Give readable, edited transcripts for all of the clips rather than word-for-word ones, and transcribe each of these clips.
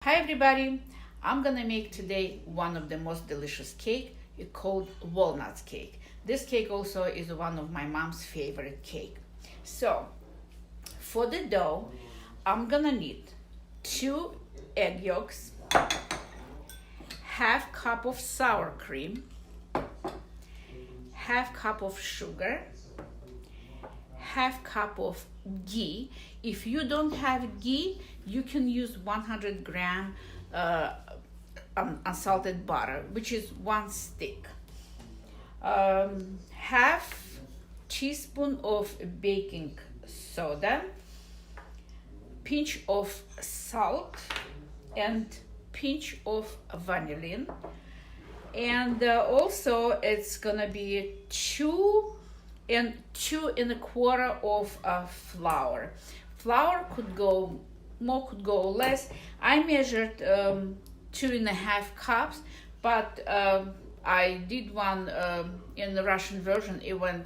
Hi everybody, I'm gonna make today one of the most delicious cake. It's called walnut cake. This cake also is one of my mom's favorite cake. So for the dough, I'm gonna need 2 egg yolks, half cup of sour cream, half cup of sugar, half cup of ghee. If you don't have ghee, you can use 100-gram unsalted butter, which is 1 stick. Half teaspoon of baking soda, pinch of salt, and pinch of vanillin. And also it's gonna be 2 and 2¼ of flour. Flour could go more, could go less. I measured 2½ cups, but I did one in the Russian version. It went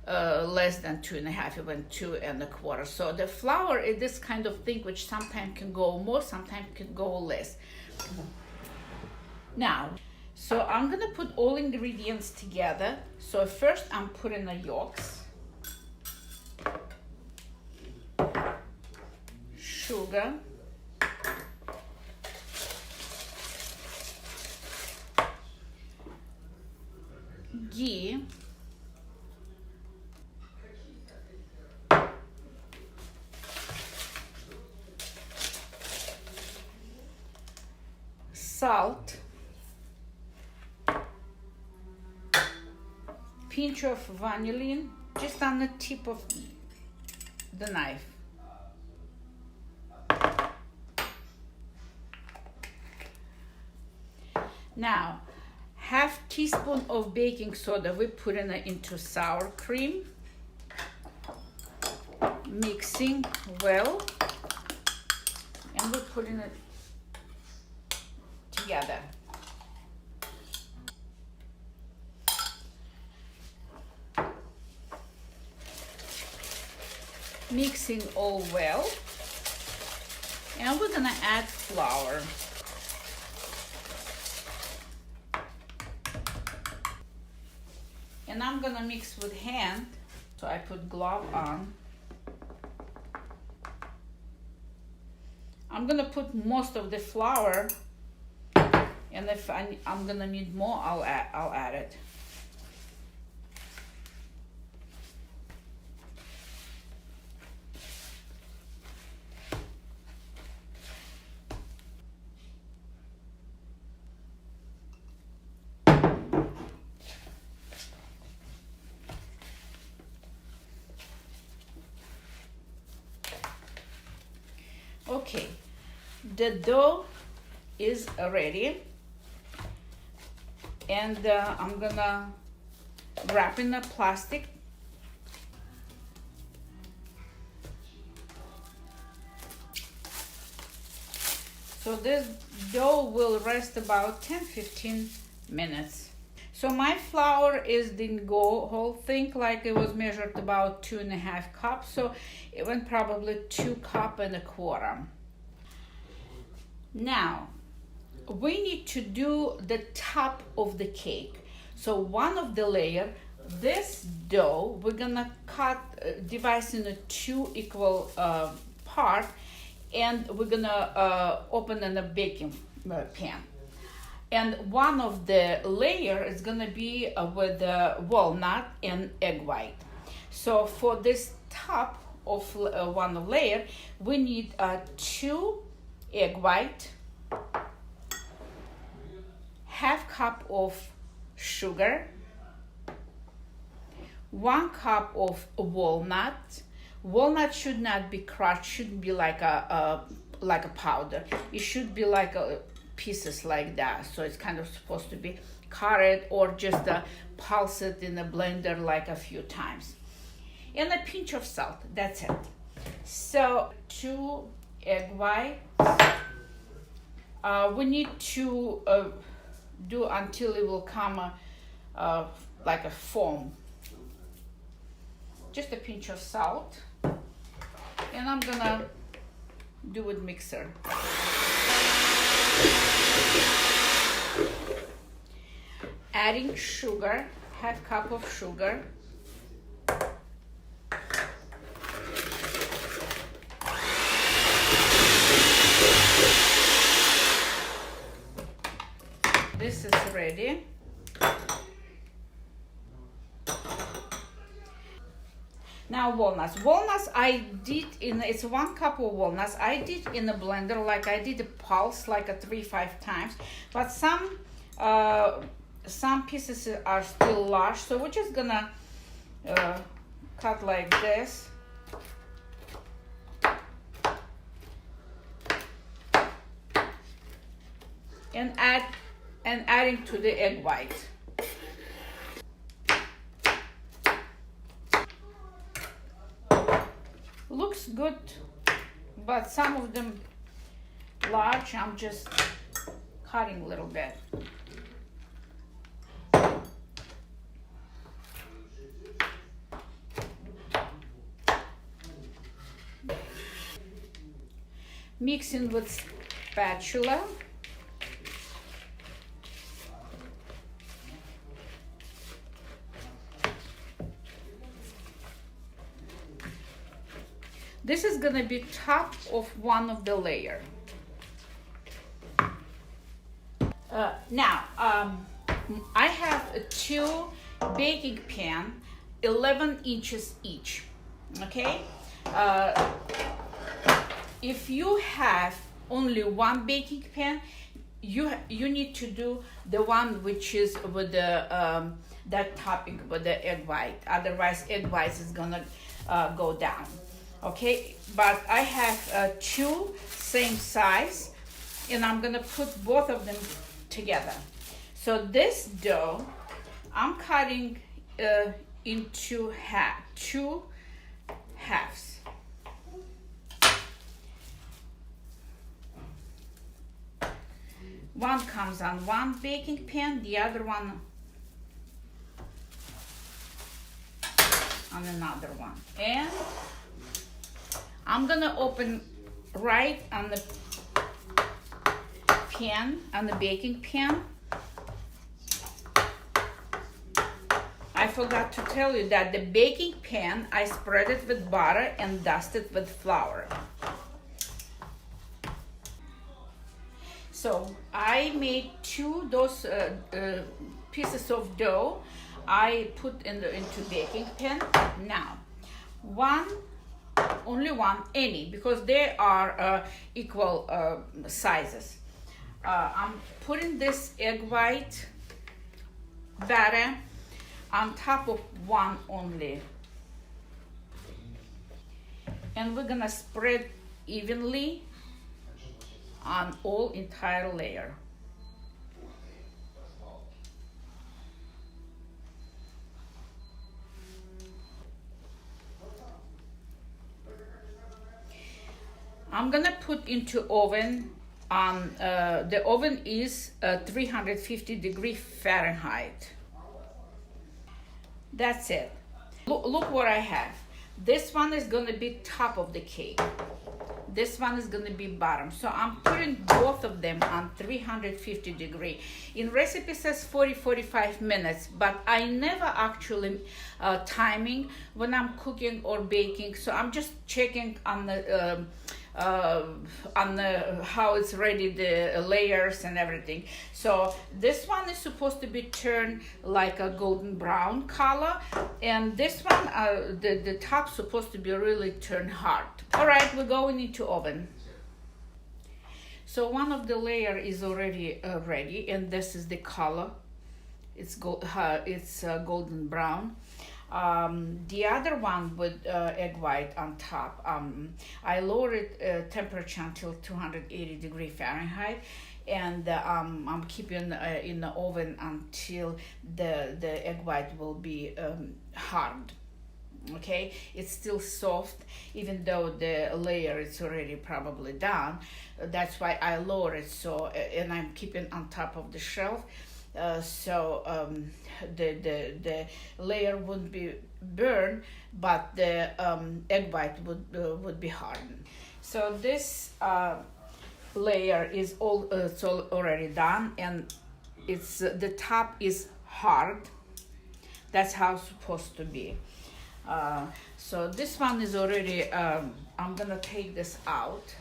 less than 2½. It went 2¼ So the flour is this kind of thing which sometimes can go more, sometimes can go less. Now, so I'm gonna put all ingredients together. So first I'm putting the yolks, sugar, ghee, salt, pinch of vanillin, just on the tip of the knife. Now, half teaspoon of baking soda, we put into sour cream, mixing well, and we're putting it together. Mixing all well, and we're gonna add flour. And I'm gonna mix with hand, so I put glove on. I'm gonna put most of the flour, and if I'm gonna need more, I'll add it. Okay, the dough is ready, and I'm gonna wrap in a plastic. So this dough will rest about 10-15 minutes. So my flour didn't go whole thing, like it was measured about 2½ cups, so it went probably 2¼ cups. Now, we need to do the top of the cake. So one of the layer, this dough, we're gonna divide into 2 equal part, and we're gonna open in a baking pan. And one of the layer is gonna be with walnut and egg white. So for this top of one layer, we need 2 egg white, half cup of sugar, 1 cup of walnut. Walnut should not be crushed, shouldn't be like a powder. It should be like pieces like that. So it's kind of supposed to be cut or just pulse it in a blender like a few times. And a pinch of salt, that's it. So 2 egg whites. We need to do until it will come like a foam. Just a pinch of salt, and I'm gonna do with mixer. adding sugar, half cup of sugar. This is ready. Now walnuts. Walnuts I did it's 1 cup of walnuts. I did in a blender, like I did a pulse like a 3-5 times. But some pieces are still large, so we're just gonna cut like this. And adding to the egg white. Looks good, but some of them large. I'm just cutting a little bit. Mixing with spatula. This is gonna be top of one of the layer. Now, I have 2 baking pan, 11 inches each, okay? If you have only 1 baking pan, you need to do the one which is with the that topping with the egg white. Otherwise, egg white is gonna go down. Okay, but I have 2 same size, and I'm gonna put both of them together. So this dough, I'm cutting into 2 halves. One comes on one baking pan, the other one on another one. And I'm gonna open right on the pan, on the baking pan. I forgot to tell you that the baking pan, I spread it with butter and dust it with flour. So I made 2 those pieces of dough. I put into baking pan. Now, only one, any, because they are equal sizes. I'm putting this egg white batter on top of one only, and we're gonna spread evenly on all entire layer. I'm gonna put into oven on the oven is 350 Fahrenheit. That's it. Look what I have. This one is gonna be top of the cake. This one is gonna be bottom. So I'm putting both of them on 350. In recipe says 40-45 minutes, but I never actually timing when I'm cooking or baking. So I'm just checking on the how it's ready, the layers and everything. So this one is supposed to be turned like a golden brown color, and this one the top supposed to be really turned hard. All right, we're going into oven. So one of the layer is already ready, and this is the color. It's golden brown. The other one with egg white on top, I lowered temperature until 280 Fahrenheit, and I'm keeping in the oven until the egg white will be hard. Okay, it's still soft even though the layer is already probably done. That's why I lower it. So and I'm keeping on top of the shelf. So the layer wouldn't be burned, but the egg white would be hardened. So this layer is it's all already done, and it's the top is hard. That's how it's supposed to be. So this one is already, I'm gonna take this out.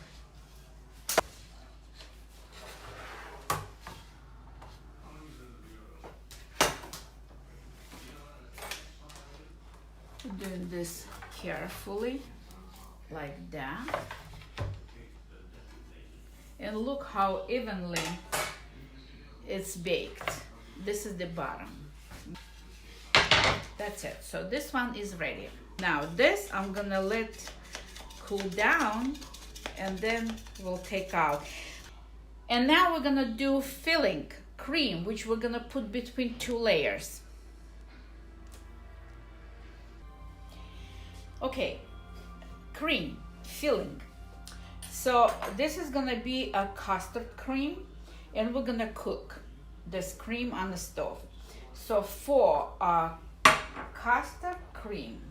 Doing this carefully, like that. And look how evenly it's baked. This is the bottom. That's it. So this one is ready. Now this I'm gonna let cool down and then we'll take out. And now we're gonna do filling cream, which we're gonna put between 2 layers. Okay, cream filling. So this is gonna be a custard cream, and we're gonna cook this cream on the stove. So for custard cream,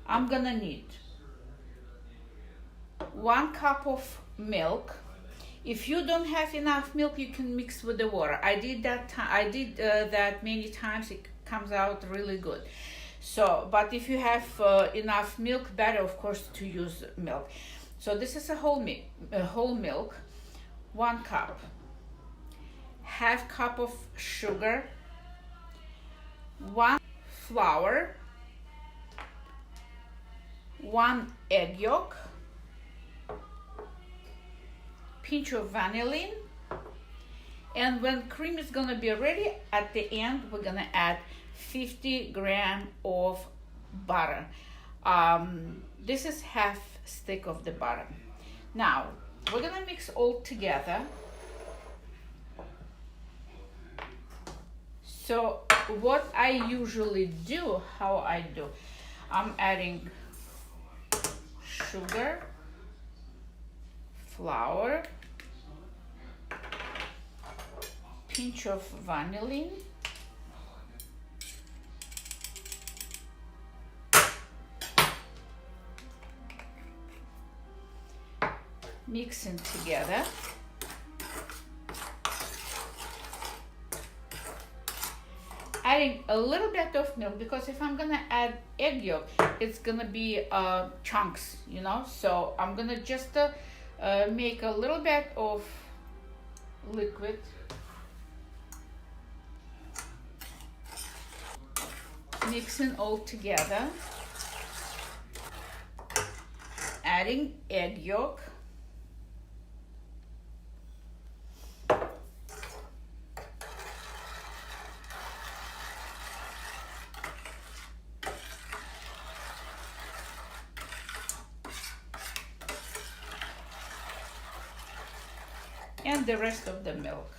I'm gonna need 1 cup of milk. If you don't have enough milk, you can mix with the water. I did that. I did that many times. It comes out really good. So, but if you have enough milk, better of course to use milk. So this is a whole milk, 1 cup, ½ cup of sugar, 1 flour, 1 egg yolk, pinch of vanillin, and when cream is gonna be ready, at the end we're gonna add 50 grams of butter. This is ½ stick of the butter. Now we're gonna mix all together. So what I usually do, I'm adding sugar, flour, pinch of vanillin, mixing together. Adding a little bit of milk, because if I'm gonna add egg yolk, it's gonna be chunks, you know. So I'm gonna just make a little bit of liquid. Mixing all together. Adding egg yolk. And the rest of the milk.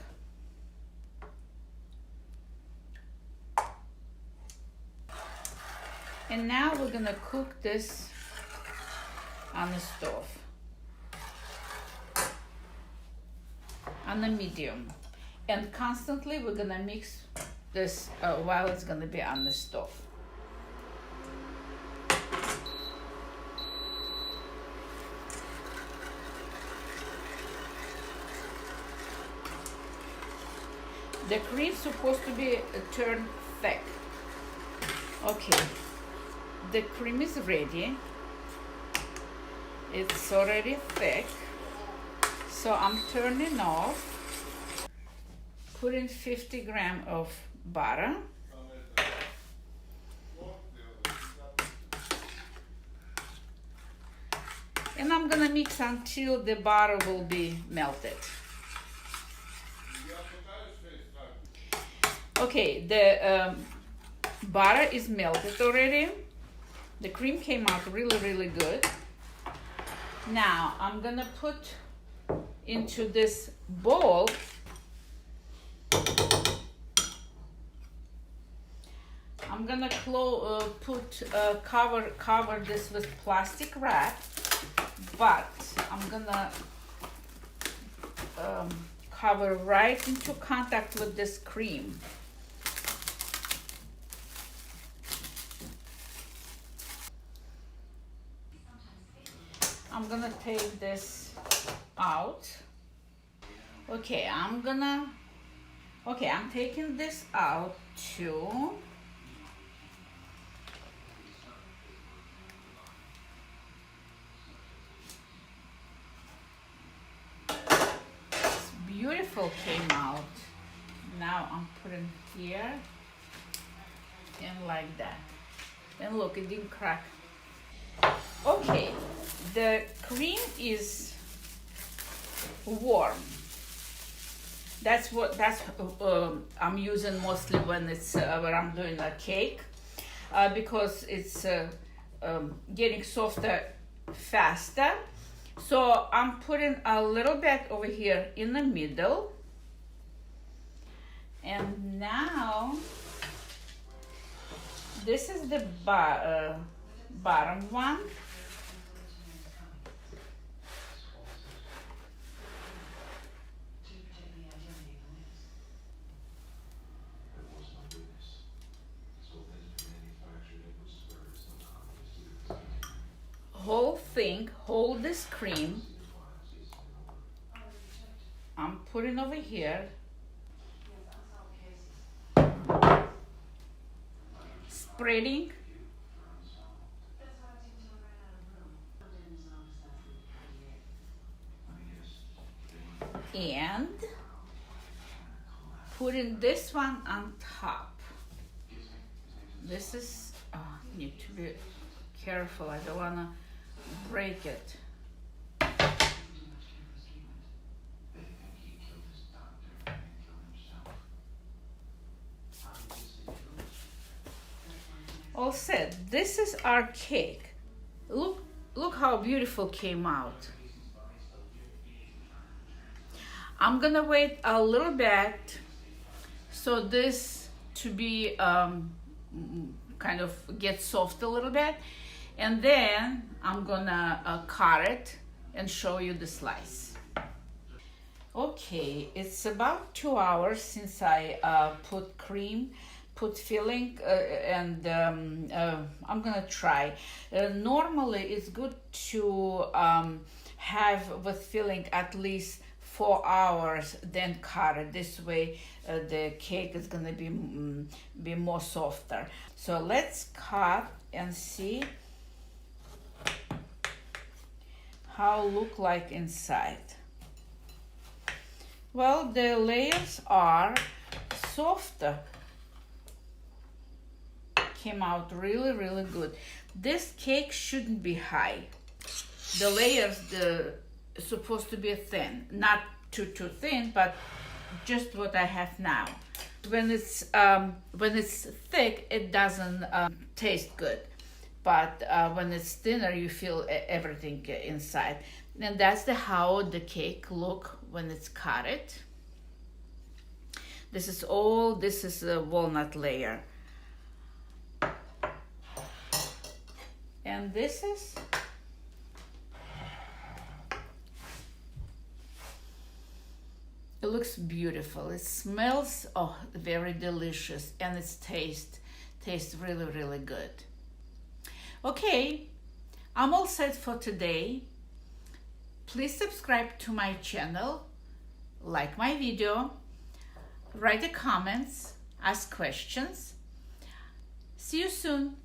And now we're gonna cook this on the stove, on the medium, and constantly we're gonna mix this while it's gonna be on the stove. The cream's supposed to be turned thick. Okay, the cream is ready. It's already thick. So I'm turning off, putting 50 grams of butter. And I'm gonna mix until the butter will be melted. Okay, the butter is melted already. The cream came out really, really good. Now I'm gonna put into this bowl I'm gonna cover this with plastic wrap, but I'm gonna cover right into contact with this cream. I'm gonna take this out. Okay, I'm gonna Okay, I'm taking this out too. It's beautiful came out. Now I'm putting here and like that. And look, it didn't crack. Okay, the cream is warm. That's I'm using mostly when I'm doing a cake, because it's getting softer faster. So I'm putting a little bit over here in the middle, and now this is the bottom one. Whole thing, hold this cream. I'm putting over here. Spreading. And putting this one on top. This is, need to be careful. I don't want to break it. All set. This is our cake. Look how beautiful came out. I'm gonna wait a little bit so this to be kind of get soft a little bit, and then I'm gonna cut it and show you the slice. Okay, it's about 2 hours since I put cream, put filling, and I'm gonna try. Normally it's good to have with filling at least 4 hours, then cut it. This way the cake is gonna be more softer. So let's cut and see how it look like inside. Well, the layers are softer. Came out really, really good. This cake shouldn't be high. The layers, supposed to be thin, not too thin, but just what I have now. When it's thick, it doesn't taste good, but when it's thinner, you feel everything inside. And that's how the cake look when it's cut it. This is a walnut layer, and this is it looks beautiful. It smells very delicious, and it tastes really, really good. Okay, I'm all set for today. Please subscribe to my channel, like my video, write the comments, ask questions. See you soon.